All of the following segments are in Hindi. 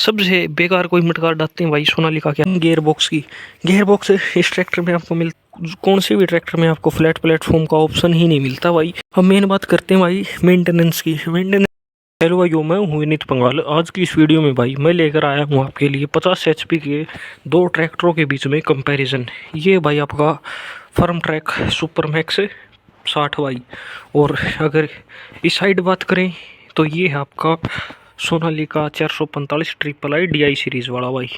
सबसे बेकार कोई मटकार डालते हैं भाई सोनालिका के गियर बॉक्स की। गियर बॉक्स इस ट्रैक्टर में आपको कौन से भी ट्रैक्टर में आपको फ्लैट प्लेटफॉर्म का ऑप्शन ही नहीं मिलता भाई। हम मेन बात करते हैं भाई मेंटेनेंस की। हेलो भाइयों, मैं हूँ विनीत पंगाल। आज की इस वीडियो में भाई मैं लेकर आया हूँ आपके लिए 50 HP के दो ट्रैक्टरों के बीच में कंपैरिजन। ये भाई आपका फार्म ट्रैक सुपर मैक्स 60 भाई, और अगर इस साइड बात करें तो ये है आपका Sonalika 445 triple I DI series वाला भाई।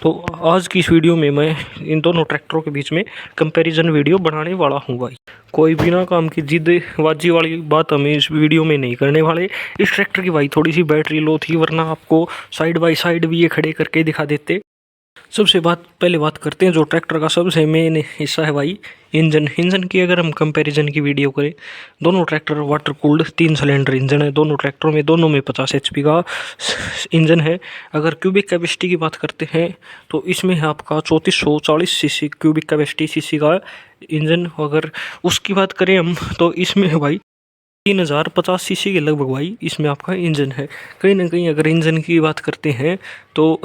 तो आज की इस वीडियो में मैं इन दोनों ट्रैक्टरों के बीच में कंपैरिजन वीडियो बनाने वाला हूँ भाई। कोई बिना काम की जिद्दबाजी वाली बात हम इस वीडियो में नहीं करने वाले। इस ट्रैक्टर की भाई थोड़ी सी बैटरी लो थी, वरना आपको साइड बाय साइड भी ये खड़े करके दिखा देते। पहले बात करते हैं जो ट्रैक्टर का सबसे मेन हिस्सा है भाई, इंजन की। अगर हम कंपैरिजन की वीडियो करें, दोनों tractor water cooled 3 cylinder engine है। दोनों में 50 HP का इंजन है। अगर क्यूबिक कैपेसिटी की बात करते हैं तो इसमें है आपका 3440 सीसी क्यूबिक कैपेसिटी सीसी का इंजन। अगर उसकी बात करें हम तो इसमें है भाई 3050 सीसी के लगभग भाई इसमें आपका इंजन है। कहीं ना कहीं अगर इंजन की बात करते हैं तो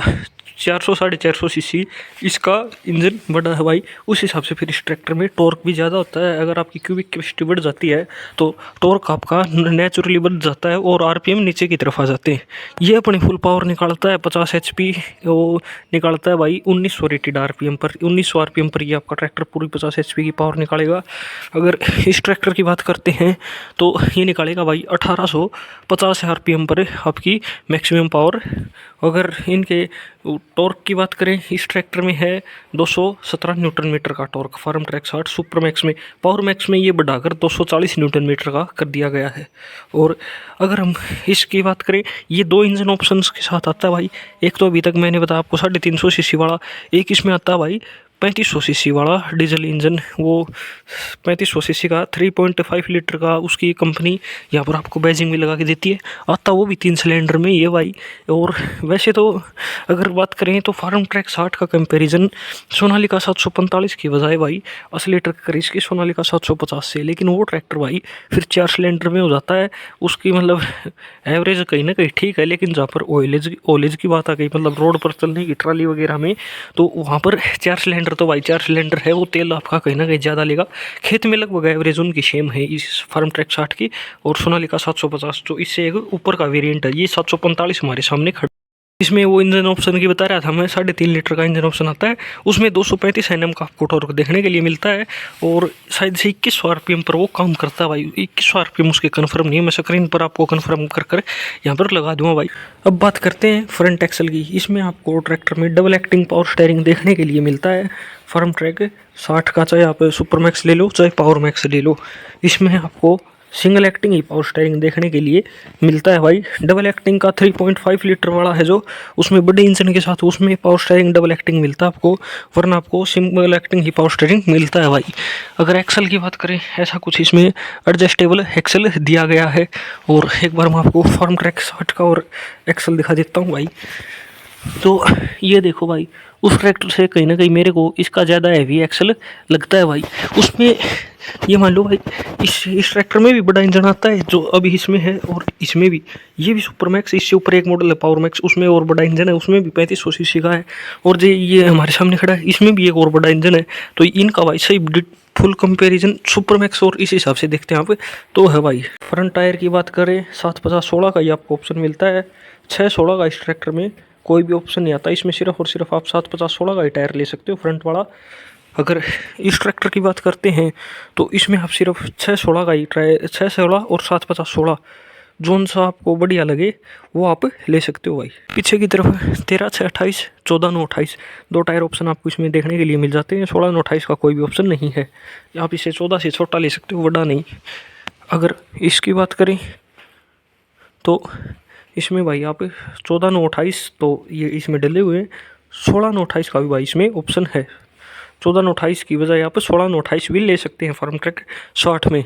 400-450 सीसी इसका इंजन बड़ा है भाई। उस हिसाब से फिर इस ट्रैक्टर में टॉर्क भी ज़्यादा होता है। अगर आपकी क्यूबिक कैपेसिटी बढ़ जाती है तो टॉर्क आपका नेचुरली बढ़ जाता है और RPM नीचे की तरफ आ जाते हैं। ये अपनी फुल पावर निकालता है 50 HP, वो निकालता है भाई 1900 रेटेड RPM पर। 1900 RPM पर ये आपका ट्रैक्टर पूरी 50 HP की पावर निकालेगा। अगर इस ट्रैक्टर की बात करते हैं तो ये निकालेगा भाई 1850 RPM पर आपकी मैक्सिमम पावर। अगर इनके टॉर्क की बात करें, इस ट्रैक्टर में है 217 न्यूटन मीटर का torque Farmtrac 60 super max में। पावर मैक्स में ये बढ़ाकर 240 न्यूटन मीटर का कर दिया गया है। और अगर हम इसकी बात करें, ये दो इंजन ऑप्शंस के साथ आता है भाई। एक तो अभी तक मैंने बताया आपको 350 सीसी वाला, एक इसमें आता है भाई 3500 सीसी वाला डीजल इंजन। वो 3500 सीसी का 3.5 लीटर का उसकी कंपनी यहाँ पर आपको बैजिंग भी लगा के देती है। आता वो भी 3 सिलेंडर में ये भाई। और वैसे तो अगर बात करें तो फार्म ट्रैक 60 का कंपैरिजन सोनालिका 745 की बजाय भाई 80 लीटर का करीज की सोनालिका 750 से। लेकिन वो ट्रैक्टर भाई फिर 4 सिलेंडर में हो जाता है। उसकी मतलब एवरेज कहीं ना कहीं ठीक है, लेकिन जहाँ पर ओलेज की बात आ गई, मतलब रोड पर चलने की ट्राली वगैरह में, तो वहाँ पर 4 सिलेंडर तो भाई 4 सिलेंडर है, वो तेल आपका कहीं ना कहीं ज़्यादा लेगा। खेत में लगभग एवरेज उनकी सेम है इस फार्म ट्रैक 60 की और सोनालिका 750, जो इससे एक ऊपर का वेरिएंट है। ये 745 हमारे सामने खड़ा। इसमें वो इंजन ऑप्शन की बता रहा था मैं, 3.5 लीटर का इंजन ऑप्शन आता है। उसमें 235 Nm का आपको टॉर्क देखने के लिए मिलता है और शायद से 2100 RPM पर वो काम करता है भाई। 2100 RPM उसके कन्फर्म नहीं है, मैं स्क्रीन पर आपको कन्फर्म कर यहाँ पर लगा दूंगा भाई। अब बात करते हैं फ्रंट एक्सल की। इसमें आपको ट्रैक्टर में डबल एक्टिंग पावर स्टीयरिंग देखने के लिए मिलता है फार्म ट्रैक 60 का। चाहे आप सुपर मैक्स ले लो चाहे पावर मैक्स ले लो, इसमें आपको सिंगल एक्टिंग ही पावर स्टीयरिंग देखने के लिए मिलता है भाई। डबल एक्टिंग का 3.5 लीटर वाला है जो, उसमें बड़े इंजन के साथ उसमें पावर स्टीयरिंग डबल एक्टिंग मिलता है आपको, वरना आपको सिंगल एक्टिंग ही पावर स्टीयरिंग मिलता है भाई। अगर एक्सल की बात करें, ऐसा कुछ इसमें एडजस्टेबल एक्सल दिया गया है। और एक बार मैं आपको फार्म ट्रैक 60 का और एक्सल दिखा देता हूँ भाई। तो ये देखो भाई, उस ट्रैक्टर से कहीं ना कहीं मेरे को इसका ज़्यादा हैवी एक्सल लगता है भाई। उसमें ये मान लो भाई इस ट्रैक्टर में भी बड़ा इंजन आता है जो अभी इसमें है, और इसमें भी ये भी सुपर मैक्स, इससे ऊपर एक मॉडल है पावर मैक्स, उसमें और बड़ा इंजन है, उसमें भी 3500 सीसी का है। और जो ये हमारे सामने खड़ा है इसमें भी एक और बड़ा इंजन है। तो इनका भाई सही फुल कंपैरिजन सुपर मैक्स और इस हिसाब से देखते हैं आप तो है भाई। फ्रंट टायर की बात करें 750-16 का ये आपको ऑप्शन मिलता है। 616 का इस ट्रैक्टर में कोई भी ऑप्शन नहीं आता। इसमें सिर्फ और सिर्फ आप 750-16 का ही टायर ले सकते हो फ्रंट वाला। अगर इस ट्रैक्टर की बात करते हैं तो इसमें आप सिर्फ 616 का ही 616 और 750-16 जोन सा आपको बढ़िया लगे वो आप ले सकते हो भाई। पीछे की तरफ 13/6/28, 14/9/28 दो टायर ऑप्शन आपको इसमें देखने के लिए मिल जाते हैं। 16/9/28 का कोई भी ऑप्शन नहीं है। आप इसे 14 से छोटा ले सकते हो, बड़ा नहीं। अगर इसकी बात करें तो इसमें भाई आप 14/9/28 तो ये इसमें डले हुए हैं। 16/9/28 का भी भाई इसमें ऑप्शन है। 14/9/28 की बजाय आप 16/9/28 भी ले सकते हैं फार्म ट्रैक 60 में।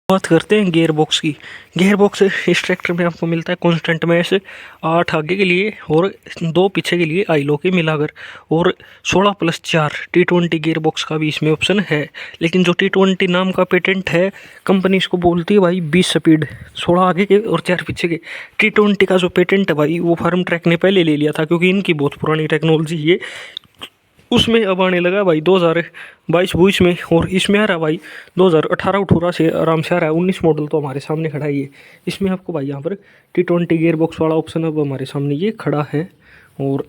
बात करते हैं गियर बॉक्स की। गियर बॉक्स इस ट्रैक्टर में आपको मिलता है कांस्टेंट में से 8 आगे के लिए और 2 पीछे के लिए आईलो के मिलाकर, और 16+4 T20 गियर बॉक्स का भी इसमें ऑप्शन है। लेकिन जो T20 नाम का पेटेंट है, कंपनी इसको बोलती है भाई 20 स्पीड, 16 आगे के और 4 पीछे के। T20 का जो पेटेंट है भाई, वो फार्म ट्रैक ने पहले ले लिया था, क्योंकि इनकी बहुत पुरानी टेक्नोलॉजी है। उसमें अब आने लगा भाई 2022 में, और इसमें आ रहा भाई 2018 से आराम से आ रहा है। 19 मॉडल तो हमारे सामने खड़ा है ये। इसमें आपको भाई यहाँ पर T20 गियर बॉक्स वाला ऑप्शन अब हमारे सामने ये खड़ा है। और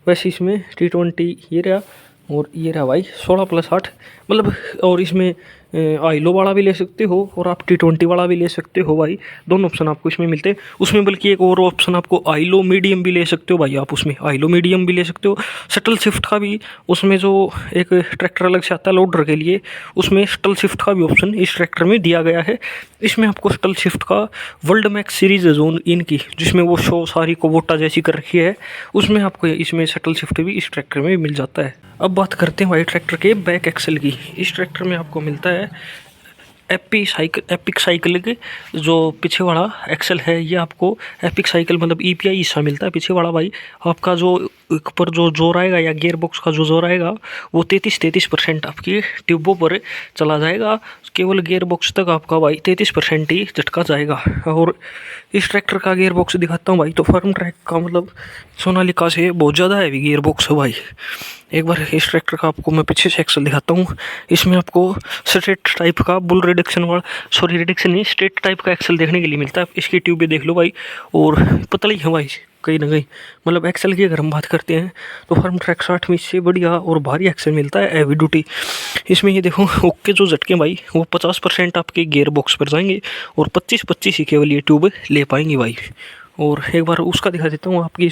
वैसे इसमें T20 ये रहा, और ये रहा भाई 16+8, मतलब। और इसमें आईलो वाला भी ले सकते हो और आप T20 वाला भी ले सकते हो भाई। दोनों ऑप्शन आपको इसमें मिलते हैं। उसमें बल्कि एक और ऑप्शन आपको आईलो मीडियम भी ले सकते हो भाई, आप उसमें आईलो मीडियम भी ले सकते हो। शटल शिफ्ट का भी उसमें जो एक ट्रैक्टर अलग से आता है लोडर के लिए, उसमें शटल शिफ्ट का भी ऑप्शन इस ट्रैक्टर में दिया गया है। इसमें आपको शटल शिफ्ट का वर्ल्ड मैक्स सीरीज जोन इनकी, जिसमें वो शो सारी कोबोटा जैसी कर रखी है, उसमें आपको इसमें शटल शिफ्ट भी इस ट्रैक्टर में मिल जाता है। अब बात करते हैं भाई ट्रैक्टर के बैक एक्सल की। इस ट्रैक्टर में आपको मिलता है एपिक साइकिल के जो पीछे वाला एक्सल है, ये आपको एपिक साइकिल मतलब EPI हिस्सा मिलता है पीछे वाला भाई। आपका जो ऊपर जो जोर आएगा या गियर बॉक्स का जो जोर आएगा, वो 33% आपकी ट्यूबों पर चला जाएगा। केवल गियर बॉक्स तक आपका भाई 33% ही झटका जाएगा। और इस ट्रैक्टर का गियर बॉक्स दिखाता हूँ भाई, तो फार्म ट्रैक का मतलब सोनालिका से बहुत ज़्यादा हैवी गियर बॉक्स है भाई। एक बार इस ट्रैक्टर का आपको मैं पीछे से एक्सल दिखाता हूँ। इसमें आपको स्ट्रेट टाइप का बुल रिडक्शन वाला, सॉरी रिडक्शन नहीं, स्ट्रेट टाइप का एक्सल देखने के लिए मिलता है। इसकी ट्यूबें देख लो भाई, और पतली है भाई कहीं ना कहीं। मतलब एक्सल की अगर हम बात करते हैं तो फार्म ट्रैक 60 में इससे बढ़िया और भारी एक्सल मिलता है, हैवी ड्यूटी। इसमें ये देखो ओके जो झटके भाई, वो 50% आपके गियर बॉक्स पर जाएंगे और 25 ही केवल ये ट्यूब ले पाएंगे भाई। और एक बार उसका दिखा देता हूँ आपकी।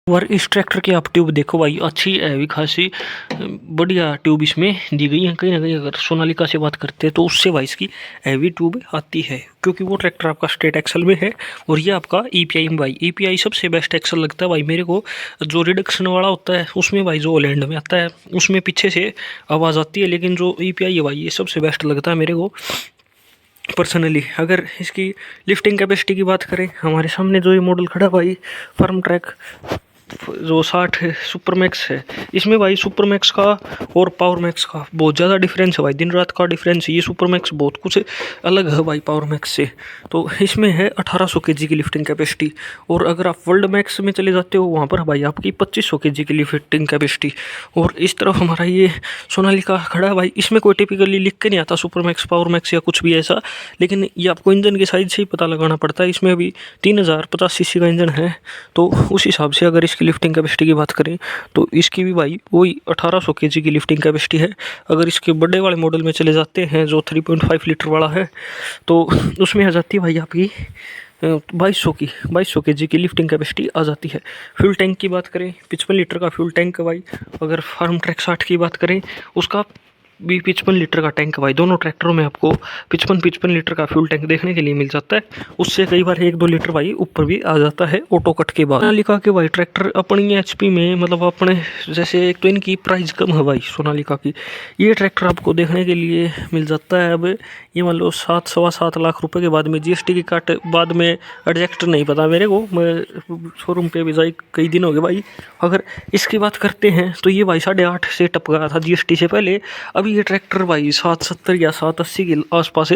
और इस ट्रैक्टर की आप ट्यूब देखो भाई, अच्छी हैवी खासी बढ़िया ट्यूब इसमें दी गई है। कहीं ना कहीं अगर सोनालिका से बात करते हैं तो उससे भाई इसकी हैवी ट्यूब आती है, क्योंकि वो ट्रैक्टर आपका स्ट्रेट एक्सल में है और ये आपका EPI में भाई। EPI सबसे बेस्ट एक्सल लगता है भाई मेरे को। जो रिडक्शन वाला होता है उसमें भाई जो ओलैंड में आता है उसमें पीछे से आवाज़ आती है, लेकिन जो EPI है भाई ये सबसे बेस्ट लगता है मेरे को पर्सनली। अगर इसकी लिफ्टिंग कैपेसिटी की बात करें, हमारे सामने जो ये मॉडल खड़ा भाई फार्म ट्रैक जो 60 सुपर मैक्स है, इसमें भाई सुपर मैक्स का और पावर मैक्स का बहुत ज़्यादा डिफरेंस है भाई, दिन रात का डिफरेंस है। ये सुपर मैक्स बहुत कुछ अलग है भाई पावर मैक्स से। तो इसमें है 1800 kg की लिफ्टिंग कैपेसिटी, और अगर आप वर्ल्ड मैक्स में चले जाते हो वहाँ पर भाई आपकी 2500 kg की लिफ्टिंग कैपेसिटी। और इस तरफ हमारा ये सोनालिका खड़ा है भाई, इसमें कोई टिपिकली लिख के नहीं आता सुपर मैक्स पावर मैक्स या कुछ भी ऐसा, लेकिन ये आपको इंजन के साइज से ही पता लगाना पड़ता है। इसमें अभी 3050 cc का इंजन है, तो उस हिसाब से अगर इसकी लिफ्टिंग कैपेसिटी की बात करें तो इसकी भी भाई वही 1800 kg की लिफ्टिंग कैपेसिटी है। अगर इसके बड़े वाले मॉडल में चले जाते हैं जो 3.5 लीटर वाला है, तो उसमें आ जाती है भाई आपकी 2200 kg की लिफ्टिंग कैपेसिटी आ जाती है। फ्यूल टैंक की बात करें, 55 लीटर का फ्यूल टैंक है भाई। अगर फार्म ट्रैक 60 की बात करें, उसका भी 55 लीटर का टैंक भाई। दोनों ट्रैक्टरों में आपको 55 लीटर का फ्यूल टैंक देखने के लिए मिल जाता है। उससे कई बार 1-2 लीटर भाई ऊपर भी आ जाता है ऑटो कट के बाद। सोनालिका के भाई ट्रैक्टर अपनी HP में, मतलब अपने जैसे, एक तो इनकी प्राइस कम है भाई सोनालिका की। ये ट्रैक्टर आपको देखने के लिए मिल जाता है अब ये मान लो 7-7.25 लाख रुपए के बाद में। GST की काट बाद में एडजस्ट नहीं पता मेरे को, मैं शोरूम पे भी जाई कई दिन हो गए भाई। अगर इसकी बात करते हैं तो ये भाई 8.5 से टप गया था GST से पहले। अभी ये ट्रैक्टर भाई 770 या 780 के आसपास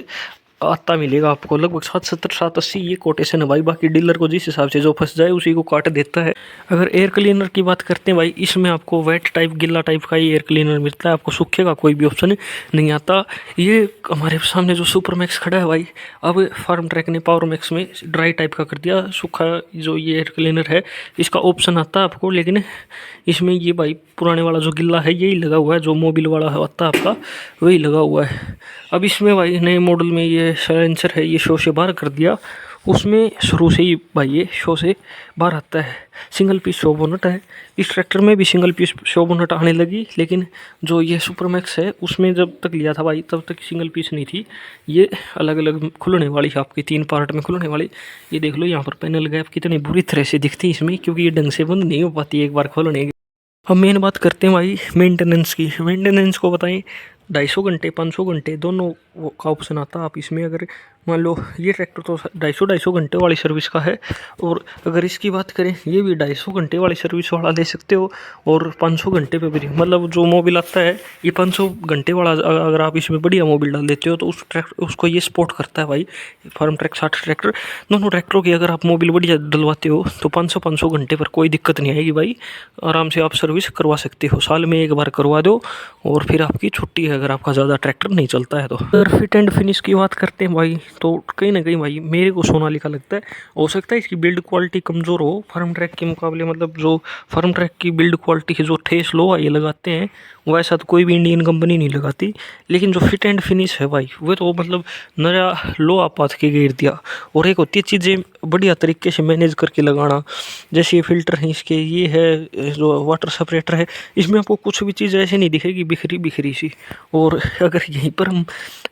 आता मिलेगा आपको, लगभग 770-780 ये कोटेशन है भाई। बाकी डीलर को जिस हिसाब से जो फंस जाए उसी को काट देता है। अगर एयर क्लीनर की बात करते हैं भाई, इसमें आपको वेट टाइप गिल्ला टाइप का ही एयर क्लीनर मिलता है, आपको सूखे का कोई भी ऑप्शन नहीं आता। ये हमारे सामने जो सुपर मैक्स खड़ा है भाई, अब फार्म ट्रैक ने पावर मैक्स में ड्राई टाइप का कर दिया। सूखा जो ये एयर क्लीनर है इसका ऑप्शन आता है आपको, लेकिन इसमें ये भाई पुराने वाला जो गिल्ला है यही लगा हुआ है, जो मोबिल वाला है आता है आपका वही लगा हुआ है। अब इसमें भाई नए मॉडल में ये साइलेंसर है, ये शो से बाहर कर दिया। उसमें शुरू से ही भाई ये शो से बाहर आता है। सिंगल पीस शो बोनट है, इस ट्रैक्टर में भी सिंगल पीस शो बोनट आने लगी, लेकिन जो ये सुपर मैक्स है उसमें जब तक लिया था भाई तब तक सिंगल पीस नहीं थी। ये अलग अलग खुलने वाली है आपकी, 3 पार्ट में खुलने वाली। ये देख लो यहाँ पर पैनल गैप कितनी बुरी तरह से दिखती है इसमें, क्योंकि ये ढंग से बंद नहीं हो पाती एक बार खोलने। अब मेन बात करते हैं भाई मेंटेनेंस की। मेंटेनेंस को बताएं 250 घंटे 500 घंटे दोनों का ऑप्शन आता है। आप इसमें अगर मान लो ये ट्रैक्टर तो 250 घंटे वाली सर्विस का है, और अगर इसकी बात करें ये भी 250 घंटे वाली सर्विस वाला ले सकते हो, और 500 घंटे पे भी। मतलब जो मोबिल आता है ये 500 घंटे वाला, अगर आप इसमें बढ़िया मोबिल डाल देते हो तो उस ट्रैक्टर उसको ये सपोर्ट करता है भाई। फार्म ट्रैक 60 ट्रैक्टर, दोनों ट्रैक्टरों की अगर आप मोबिल बढ़िया डलवाते हो तो 500 घंटे पर कोई दिक्कत नहीं आएगी भाई। आराम से आप सर्विस करवा सकते हो, साल में एक बार करवा दो और फिर आपकी छुट्टी है, अगर आपका ज़्यादा ट्रैक्टर नहीं चलता है तो। अगर फिट एंड फिनिश की बात करते हैं भाई, तो कहीं ना कहीं भाई मेरे को सोनालिका लगता है। हो सकता है इसकी बिल्ड क्वालिटी कमज़ोर हो फार्म ट्रैक के मुकाबले, मतलब जो फार्म ट्रैक की बिल्ड क्वालिटी है, जो ठेस लोहा ये लगाते हैं वैसा तो कोई भी इंडियन कंपनी नहीं लगाती। लेकिन जो फिट एंड फिनिश है भाई वो तो मतलब नया लोहा पाथ के घेर दिया। और एक होती है चीज़ें बढ़िया तरीके से मैनेज करके लगाना, जैसे ये फिल्टर है इसके, ये है जो वाटर सेपरेटर है, इसमें आपको कुछ भी चीज़ ऐसे नहीं दिखेगी बिखरी बिखरी सी। और अगर यहीं पर हम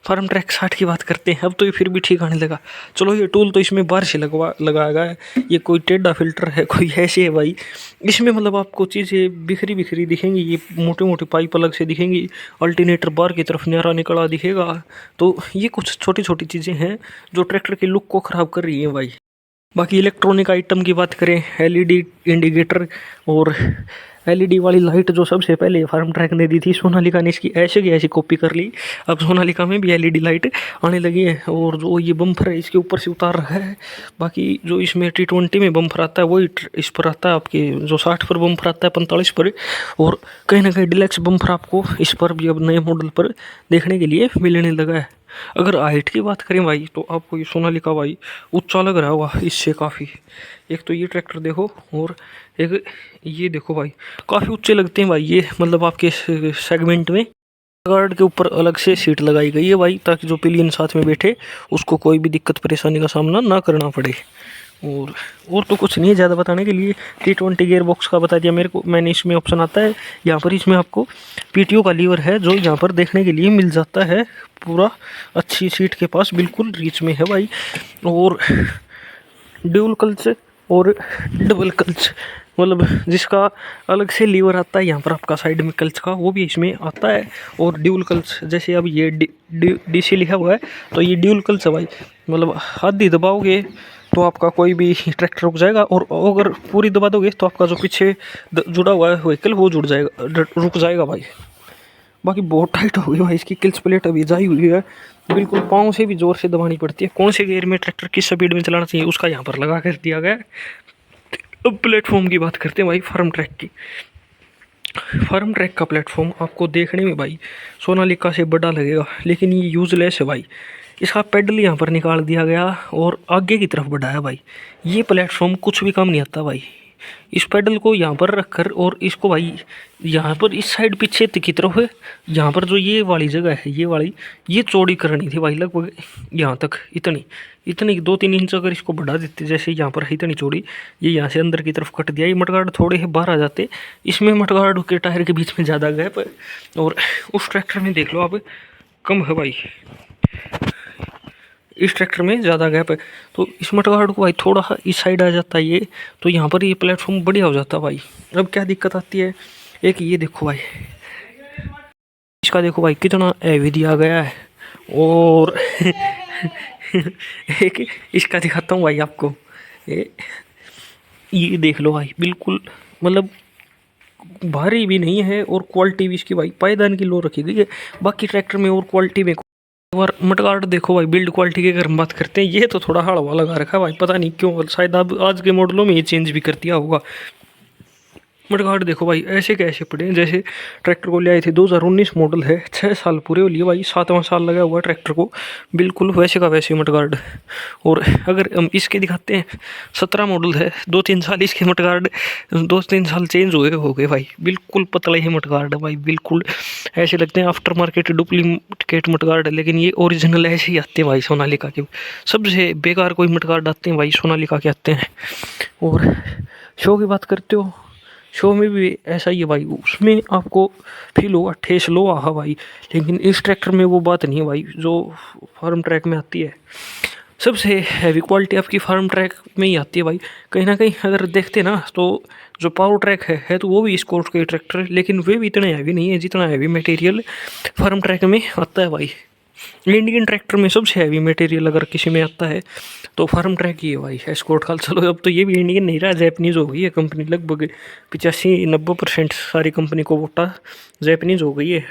फार्म ट्रैक 60 की बात करते हैं, अब तो ये फिर भी ठीक आने लगा। चलो ये टूल तो इसमें बाहर से लगाया गया है, ये कोई टेढ़ा फिल्टर है कोई ऐसे है भाई। इसमें मतलब आपको चीज़ें बिखरी बिखरी दिखेंगी, ये मोटे मोटे पाइप अलग से दिखेंगी, अल्टरनेटर बाहर की तरफ न्यारा निकला दिखेगा। तो ये कुछ छोटी छोटी चीज़ें हैं जो ट्रैक्टर के लुक को ख़राब कर रही हैं भाई। बाकी इलेक्ट्रॉनिक आइटम की बात करें, एलईडी इंडिकेटर और एलईडी वाली लाइट जो सबसे पहले फार्म ट्रैक ने दी थी, सोनालिका ने इसकी ऐसे की ऐसी कॉपी कर ली। अब सोनालिका में भी एलईडी लाइट आने लगी है। और जो ये बम्फर है इसके ऊपर से उतार रखा है। बाकी जो इसमें T20 में बम्फर आता है वही इस पर आता है, आपके जो 60 पर बम्फर आता है 45 पर। और कहीं ना कहीं डिलक्स बम्फर आपको इस पर भी अब नए मॉडल पर देखने के लिए मिलने लगा है। अगर हाइट की बात करें भाई तो आपको ये सोनालिका भाई ऊंचा लग रहा होगा इससे काफ़ी। एक तो ये ट्रैक्टर देखो और एक ये देखो भाई, काफ़ी ऊंचे लगते हैं भाई ये, मतलब आपके सेगमेंट में। गार्ड के ऊपर अलग से सीट लगाई गई है भाई, ताकि जो पिलियन साथ में बैठे उसको कोई भी दिक्कत परेशानी का सामना ना करना पड़े। और तो कुछ नहीं है ज़्यादा बताने के लिए। T20 गियर बॉक्स का बता दिया मेरे को मैंने। इसमें ऑप्शन आता है यहाँ पर, इसमें आपको पीटीओ का लीवर है जो यहाँ पर देखने के लिए मिल जाता है, पूरा अच्छी सीट के पास बिल्कुल रीच में है भाई। और ड्यूल क्लच और डबल क्लच, मतलब जिसका अलग से लीवर आता है यहाँ पर आपका साइड में क्लच का, वो भी इसमें आता है। और ड्यूल क्लच, जैसे अब ये डीसी लिखा हुआ है तो ये ड्यूल क्लच है भाई। मतलब आधी दबाओगे तो आपका कोई भी ट्रैक्टर रुक जाएगा, और अगर पूरी दबा दोगे तो आपका जो पीछे जुड़ा हुआ है व्हीकल वो जुड़ जाएगा, रुक जाएगा भाई। बाकी बहुत टाइट हो गई भाई इसकी क्लच प्लेट, अभी जाई हुई है बिल्कुल, पाँव से भी जोर से दबानी पड़ती है। कौन से गियर में ट्रैक्टर किस स्पीड में चलाना चाहिए उसका यहाँ पर लगा कर दिया गया है। अब प्लेटफॉर्म की बात करते हैं भाई फार्म ट्रैक की। फार्म ट्रैक का प्लेटफॉर्म आपको देखने में भाई सोनालिका से बड़ा लगेगा, लेकिन ये यूजलेस है भाई। इसका पेडल यहाँ पर निकाल दिया गया और आगे की तरफ बढ़ाया भाई। ये प्लेटफॉर्म कुछ भी काम नहीं आता भाई। इस पेडल को यहाँ पर रखकर और इसको भाई यहाँ पर इस साइड पीछे की तरफ है, यहाँ पर जो ये वाली जगह है ये वाली, ये चौड़ी करनी थी भाई लगभग यहाँ तक, इतनी इतनी 2-3 इंच अगर इसको बढ़ा देते, जैसे यहाँ पर है इतनी चौड़ी, ये यहाँ से अंदर की तरफ कट दिया। ये मडगार्ड थोड़े ही बाहर आ जाते, इसमें मडगार्ड के टायर के बीच में ज़्यादा गैप है। और उस ट्रैक्टर में देख लो आप कम है भाई, इस ट्रैक्टर में ज़्यादा गैप है। तो इस मडगार्ड को भाई थोड़ा इस साइड आ जाता है ये, तो यहाँ पर ये प्लेटफॉर्म बढ़िया हो जाता भाई। अब क्या दिक्कत आती है, एक ये देखो भाई, इसका देखो भाई कितना हैवी दिया गया है। और एक इसका दिखाता हूँ भाई आपको, ये देख लो भाई बिल्कुल, मतलब भारी भी नहीं है और क्वालिटी भी इसकी भाई पायदान की लो रखी गई है। बाकी ट्रैक्टर में और क्वालिटी में और मडगार्ड देखो भाई, बिल्ड क्वालिटी की अगर हम बात करते हैं, ये तो थोड़ा हड़वा लगा रखा है भाई, पता नहीं क्यों, शायद अब आज के मॉडलों में ये चेंज भी कर दिया होगा। मडगार्ड देखो भाई ऐसे कैसे पड़े हैं, जैसे ट्रैक्टर को ले आए थे 2019 मॉडल है, 6 साल पूरे हो लिए भाई, 7वां साल लगा हुआ ट्रैक्टर को, बिल्कुल वैसे का वैसे मडगार्ड। और अगर हम इसके दिखाते हैं, 17 मॉडल है, 2-3 साल इसके मडगार्ड 2-3 साल चेंज हुए हो गए भाई, बिल्कुल पतले ही मडगार्ड है भाई, बिल्कुल ऐसे लगते हैं आफ्टर मार्केट डुप्लीकेट मडगार्ड है। लेकिन ये ओरिजिनल ऐसे ही आते हैं भाई सोनालिका के। सबसे बेकार कोई मडगार्ड आते हैं भाई सोनालिका के आते हैं। और शो की बात करते हो, शो में भी ऐसा ही है भाई, उसमें आपको फील होगा ठेस लो आहा भाई, लेकिन इस ट्रैक्टर में वो बात नहीं है भाई जो फार्म ट्रैक में आती है। सबसे हैवी क्वालिटी आपकी फार्म ट्रैक में ही आती है भाई। कहीं ना कहीं अगर देखते ना तो जो पावर ट्रैक है तो वो भी स्कोर्ट का ट्रैक्टर है, लेकिन वे भी इतने हैवी नहीं है जितना हैवी मटेरियल फार्म ट्रैक में आता है भाई। इंडियन ट्रैक्टर में सबसे हैवी मटेरियल अगर किसी में आता है तो फार्म ट्रैक ही है भाई, एस्कॉर्ट का। चलो अब तो ये भी इंडियन नहीं रहा, जैपनीज हो गई है कंपनी, लगभग 85-90% सारी कंपनी को वोटा जैपनीज हो गई है।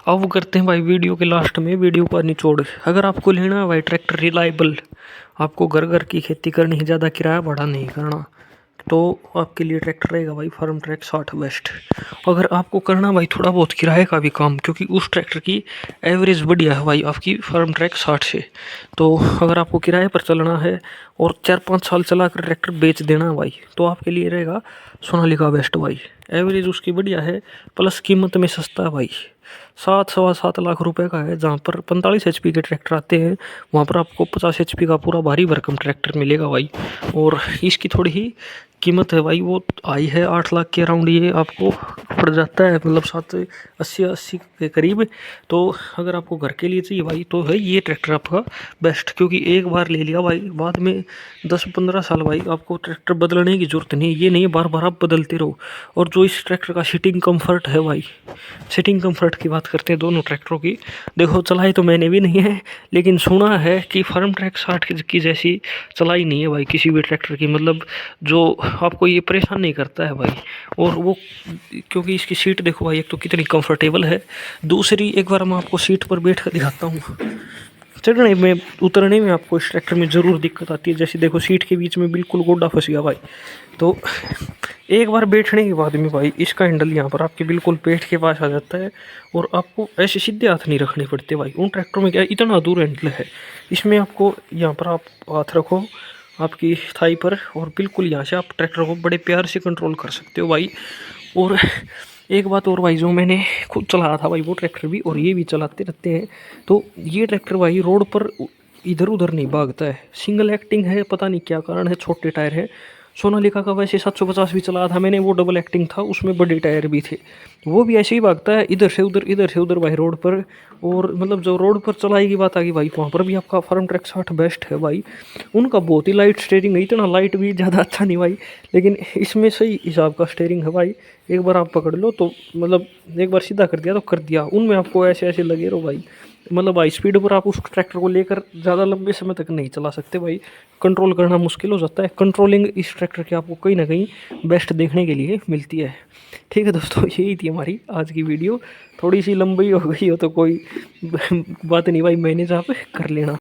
अब वो करते हैं भाई वीडियो के लास्ट में वीडियो का निचोड़। अगर आपको लेना है भाई ट्रैक्टर रिलायबल, आपको घर घर की खेती करनी है, ज़्यादा किराया भाड़ा नहीं करना, तो आपके लिए ट्रैक्टर रहेगा भाई फार्म ट्रैक 60 बेस्ट। अगर आपको करना भाई थोड़ा बहुत किराए का भी काम, क्योंकि उस ट्रैक्टर की एवरेज बढ़िया है भाई आपकी फार्म ट्रैक 60 से, तो अगर आपको किराए पर चलना है और 4-5 साल चला कर ट्रैक्टर बेच देना भाई, तो आपके लिए रहेगा सोनालिका बेस्ट भाई। एवरेज उसकी बढ़िया है, प्लस कीमत में सस्ता है भाई। 7-7.25 लाख रुपए का है, जहाँ पर 45 HP के ट्रैक्टर आते हैं वहाँ पर आपको 50 HP का पूरा भारी भरकम ट्रैक्टर मिलेगा भाई। और इसकी थोड़ी ही कीमत है भाई, वो आई है 8 लाख के अराउंड, ये आपको पड़ जाता है मतलब 780 के करीब। तो अगर आपको घर के लिए चाहिए भाई तो है ये ट्रैक्टर आपका बेस्ट, क्योंकि एक बार ले लिया भाई बाद में 10-15 साल भाई आपको ट्रैक्टर बदलने की जरूरत नहीं है, ये नहीं बार बार आप बदलते रहो। और जो इस ट्रैक्टर का सीटिंग कंफर्ट है भाई, सीटिंग कंफर्ट की बात करते हैं दोनों ट्रैक्टरों की, देखो चलाई तो मैंने भी नहीं है, लेकिन सुना है कि फार्म ट्रैक 60 की जैसी चलाई नहीं है भाई किसी भी ट्रैक्टर की, मतलब जो आपको ये परेशान नहीं करता है भाई। और वो क्योंकि इसकी सीट देखो भाई, एक तो कितनी कंफर्टेबल है, दूसरी एक बार मैं आपको सीट पर बैठ कर दिखाता हूँ। चढ़ने में उतरने में आपको इस ट्रैक्टर में ज़रूर दिक्कत आती है, जैसे देखो सीट के बीच में बिल्कुल गोड्डा फंस गया भाई, तो एक बार बैठने के बाद में भाई इसका हैंडल यहाँ पर आपके बिल्कुल पेट के पास आ जाता है, और आपको ऐसे सीधे हाथ नहीं रखने पड़ते भाई। उन ट्रैक्टरों में क्या इतना दूर हैंडल है, इसमें आपको यहाँ पर आप हाथ रखो आपकी थाई पर, और बिल्कुल यहाँ से आप ट्रैक्टर को बड़े प्यार से कंट्रोल कर सकते हो भाई। और एक बात और भाई, जो मैंने खुद चलाया था भाई वो ट्रैक्टर भी, और ये भी चलाते रहते हैं, तो ये ट्रैक्टर भाई रोड पर इधर उधर नहीं भागता है, सिंगल एक्टिंग है, पता नहीं क्या कारण है, छोटे टायर है। सोनालिका का वैसे 750 भी चलाया था मैंने, वो डबल एक्टिंग था, उसमें बड़े टायर भी थे, वो भी ऐसे ही भागता है इधर से उधर भाई रोड पर। और मतलब जो रोड पर चलाई की बात आ गई भाई, वहाँ पर भी आपका फार्म ट्रैक 60 बेस्ट है भाई। उनका बहुत ही लाइट स्टेयरिंग है, इतना लाइट भी ज़्यादा अच्छा नहीं भाई, लेकिन इसमें सही हिसाब का स्टेयरिंग है भाई। एक बार आप पकड़ लो तो मतलब एक बार सीधा कर दिया तो कर दिया, उनमें आपको ऐसे ऐसे लगे रहो भाई, मतलब हाई स्पीड पर आप उस ट्रैक्टर को लेकर ज़्यादा लंबे समय तक नहीं चला सकते भाई, कंट्रोल करना मुश्किल हो जाता है। कंट्रोलिंग इस ट्रैक्टर की आपको कहीं ना कहीं बेस्ट देखने के लिए मिलती है। ठीक है दोस्तों, यही थी हमारी आज की वीडियो, थोड़ी सी लंबी हो गई हो तो कोई बात नहीं भाई, मैनेज आप कर लेना।